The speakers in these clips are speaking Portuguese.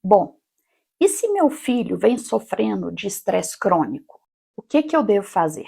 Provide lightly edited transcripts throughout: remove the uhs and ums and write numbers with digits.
Bom, e se meu filho vem sofrendo de estresse crônico? O que eu devo fazer?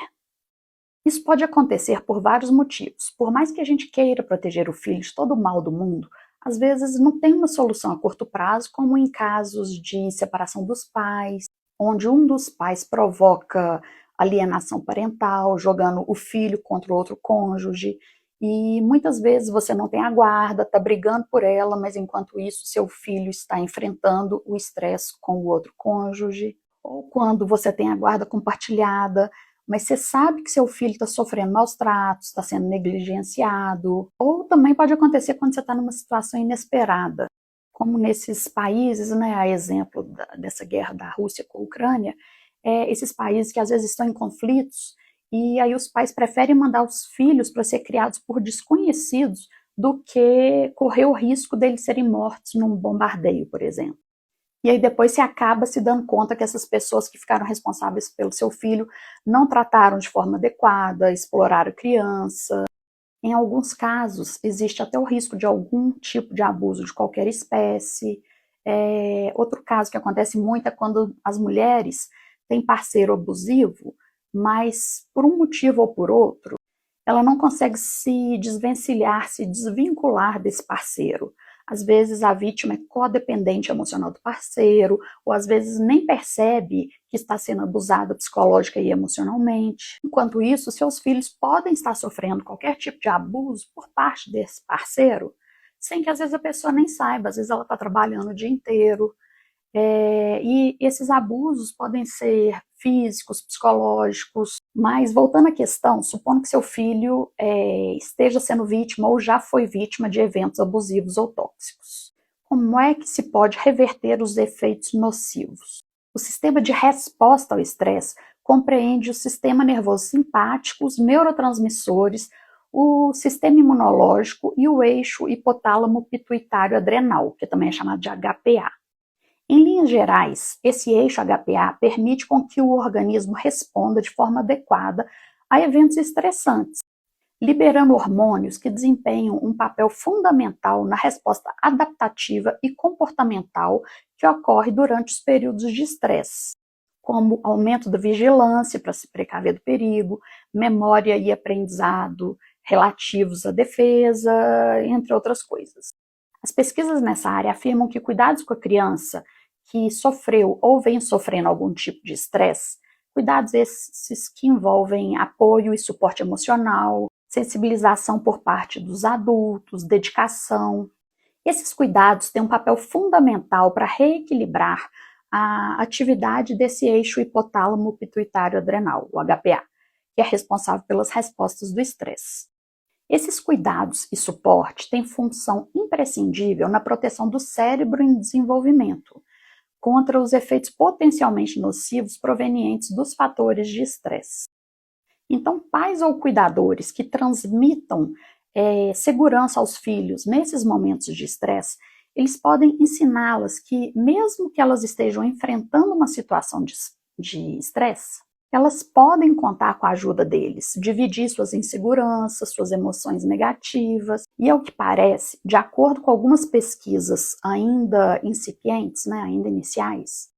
Isso pode acontecer por vários motivos. Por mais que a gente queira proteger o filho de todo o mal do mundo, às vezes não tem uma solução a curto prazo, como em casos de separação dos pais, onde um dos pais provoca alienação parental, jogando o filho contra o outro cônjuge, e muitas vezes você não tem a guarda, está brigando por ela, mas enquanto isso seu filho está enfrentando o estresse com o outro cônjuge, ou quando você tem a guarda compartilhada, mas você sabe que seu filho está sofrendo maus tratos, está sendo negligenciado, ou também pode acontecer quando você está numa situação inesperada, como nesses países, né, a exemplo dessa guerra da Rússia com a Ucrânia, esses países que às vezes estão em conflitos, e aí os pais preferem mandar os filhos para ser criados por desconhecidos do que correr o risco deles serem mortos num bombardeio, por exemplo. E aí depois você acaba se dando conta que essas pessoas que ficaram responsáveis pelo seu filho não trataram de forma adequada, exploraram a criança. Em alguns casos, existe até o risco de algum tipo de abuso de qualquer espécie. Outro caso que acontece muito é quando as mulheres têm parceiro abusivo, mas por um motivo ou por outro, ela não consegue se desvencilhar, se desvincular desse parceiro. Às vezes a vítima é codependente emocional do parceiro, ou às vezes nem percebe que está sendo abusada psicológica e emocionalmente. Enquanto isso, seus filhos podem estar sofrendo qualquer tipo de abuso por parte desse parceiro, sem que às vezes a pessoa nem saiba, às vezes ela está trabalhando o dia inteiro, e esses abusos podem ser físicos, psicológicos, mas voltando à questão, supondo que seu filho esteja sendo vítima ou já foi vítima de eventos abusivos ou tóxicos. Como é que se pode reverter os efeitos nocivos? O sistema de resposta ao estresse compreende o sistema nervoso simpático, os neurotransmissores, o sistema imunológico e o eixo hipotálamo pituitário adrenal, que também é chamado de HPA. Em linhas gerais, esse eixo HPA permite com que o organismo responda de forma adequada a eventos estressantes, liberando hormônios que desempenham um papel fundamental na resposta adaptativa e comportamental que ocorre durante os períodos de estresse, como aumento da vigilância para se precaver do perigo, memória e aprendizado relativos à defesa, entre outras coisas. As pesquisas nessa área afirmam que cuidados com a criança que sofreu ou vem sofrendo algum tipo de estresse, cuidados esses que envolvem apoio e suporte emocional, sensibilização por parte dos adultos, dedicação. Esses cuidados têm um papel fundamental para reequilibrar a atividade desse eixo hipotálamo pituitário adrenal, o HPA, que é responsável pelas respostas do estresse. Esses cuidados e suporte têm função imprescindível na proteção do cérebro em desenvolvimento, contra os efeitos potencialmente nocivos provenientes dos fatores de estresse. Então, pais ou cuidadores que transmitam segurança aos filhos nesses momentos de estresse, eles podem ensiná-las que, mesmo que elas estejam enfrentando uma situação de estresse, elas podem contar com a ajuda deles, dividir suas inseguranças, suas emoções negativas, e ao que parece, de acordo com algumas pesquisas ainda incipientes, né, ainda iniciais,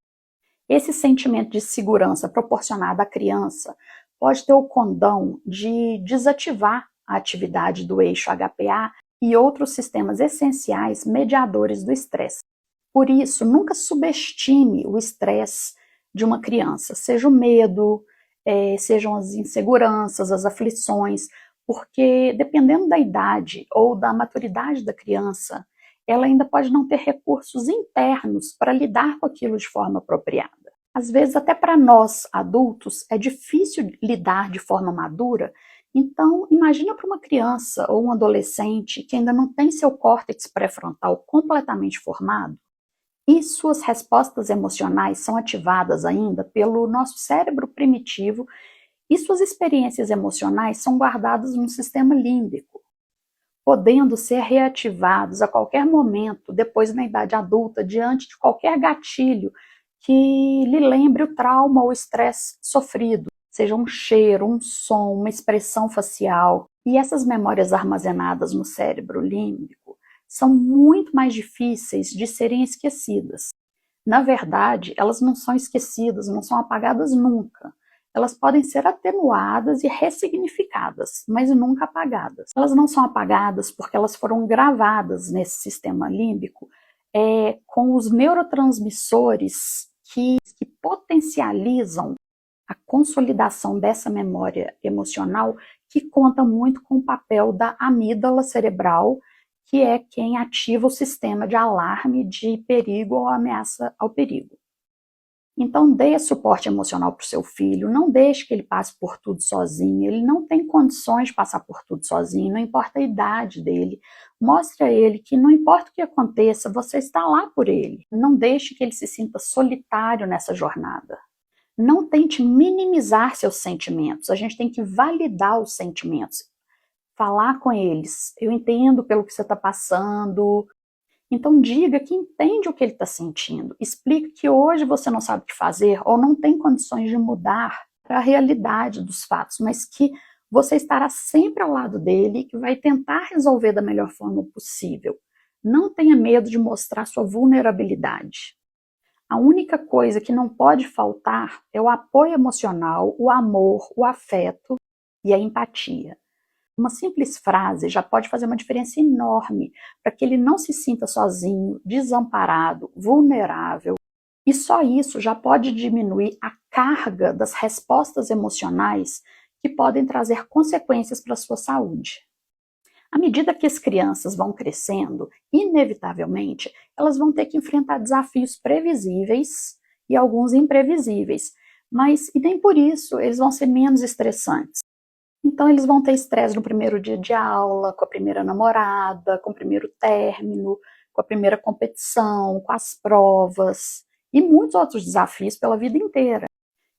esse sentimento de segurança proporcionado à criança pode ter o condão de desativar a atividade do eixo HPA e outros sistemas essenciais mediadores do estresse. Por isso, nunca subestime o estresse de uma criança, seja o medo, sejam as inseguranças, as aflições, porque dependendo da idade ou da maturidade da criança, ela ainda pode não ter recursos internos para lidar com aquilo de forma apropriada. Às vezes, até para nós, adultos, é difícil lidar de forma madura, então imagina para uma criança ou um adolescente que ainda não tem seu córtex pré-frontal completamente formado, e suas respostas emocionais são ativadas ainda pelo nosso cérebro primitivo e suas experiências emocionais são guardadas no sistema límbico, podendo ser reativados a qualquer momento depois na idade adulta, diante de qualquer gatilho que lhe lembre o trauma ou o estresse sofrido, seja um cheiro, um som, uma expressão facial. E essas memórias armazenadas no cérebro límbico são muito mais difíceis de serem esquecidas. Na verdade, elas não são esquecidas, não são apagadas nunca. Elas podem ser atenuadas e ressignificadas, mas nunca apagadas. Elas não são apagadas porque elas foram gravadas nesse sistema límbico com os neurotransmissores que potencializam a consolidação dessa memória emocional, que conta muito com o papel da amígdala cerebral, que é quem ativa o sistema de alarme de perigo ou ameaça ao perigo. Então, dê suporte emocional para o seu filho, não deixe que ele passe por tudo sozinho, ele não tem condições de passar por tudo sozinho, não importa a idade dele. Mostre a ele que não importa o que aconteça, você está lá por ele. Não deixe que ele se sinta solitário nessa jornada. Não tente minimizar seus sentimentos, a gente tem que validar os sentimentos. Falar com eles, eu entendo pelo que você está passando. Então diga que entende o que ele está sentindo. Explique que hoje você não sabe o que fazer ou não tem condições de mudar para a realidade dos fatos, mas que você estará sempre ao lado dele e que vai tentar resolver da melhor forma possível. Não tenha medo de mostrar sua vulnerabilidade. A única coisa que não pode faltar é o apoio emocional, o amor, o afeto e a empatia. Uma simples frase já pode fazer uma diferença enorme para que ele não se sinta sozinho, desamparado, vulnerável. E só isso já pode diminuir a carga das respostas emocionais que podem trazer consequências para a sua saúde. À medida que as crianças vão crescendo, inevitavelmente, elas vão ter que enfrentar desafios previsíveis e alguns imprevisíveis, mas e nem por isso eles vão ser menos estressantes. Então eles vão ter estresse no primeiro dia de aula, com a primeira namorada, com o primeiro término, com a primeira competição, com as provas e muitos outros desafios pela vida inteira.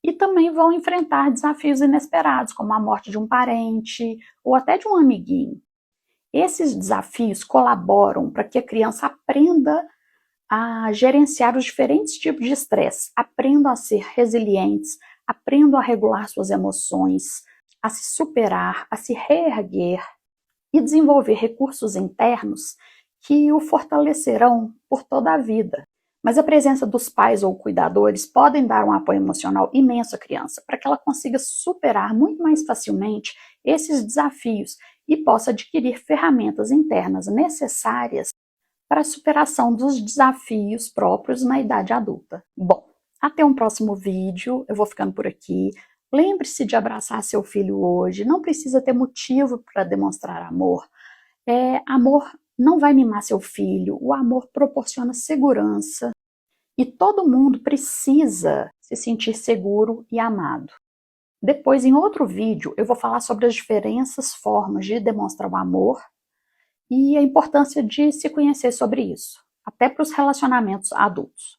E também vão enfrentar desafios inesperados, como a morte de um parente ou até de um amiguinho. Esses desafios colaboram para que a criança aprenda a gerenciar os diferentes tipos de estresse, aprendam a ser resilientes, aprendam a regular suas emoções, a se superar, a se reerguer e desenvolver recursos internos que o fortalecerão por toda a vida. Mas a presença dos pais ou cuidadores podem dar um apoio emocional imenso à criança, para que ela consiga superar muito mais facilmente esses desafios e possa adquirir ferramentas internas necessárias para a superação dos desafios próprios na idade adulta. Bom, até um próximo vídeo, eu vou ficando por aqui. Lembre-se de abraçar seu filho hoje, não precisa ter motivo para demonstrar amor. Amor não vai mimar seu filho, o amor proporciona segurança e todo mundo precisa se sentir seguro e amado. Depois, em outro vídeo, eu vou falar sobre as diferentes formas de demonstrar o amor e a importância de se conhecer sobre isso, até para os relacionamentos adultos.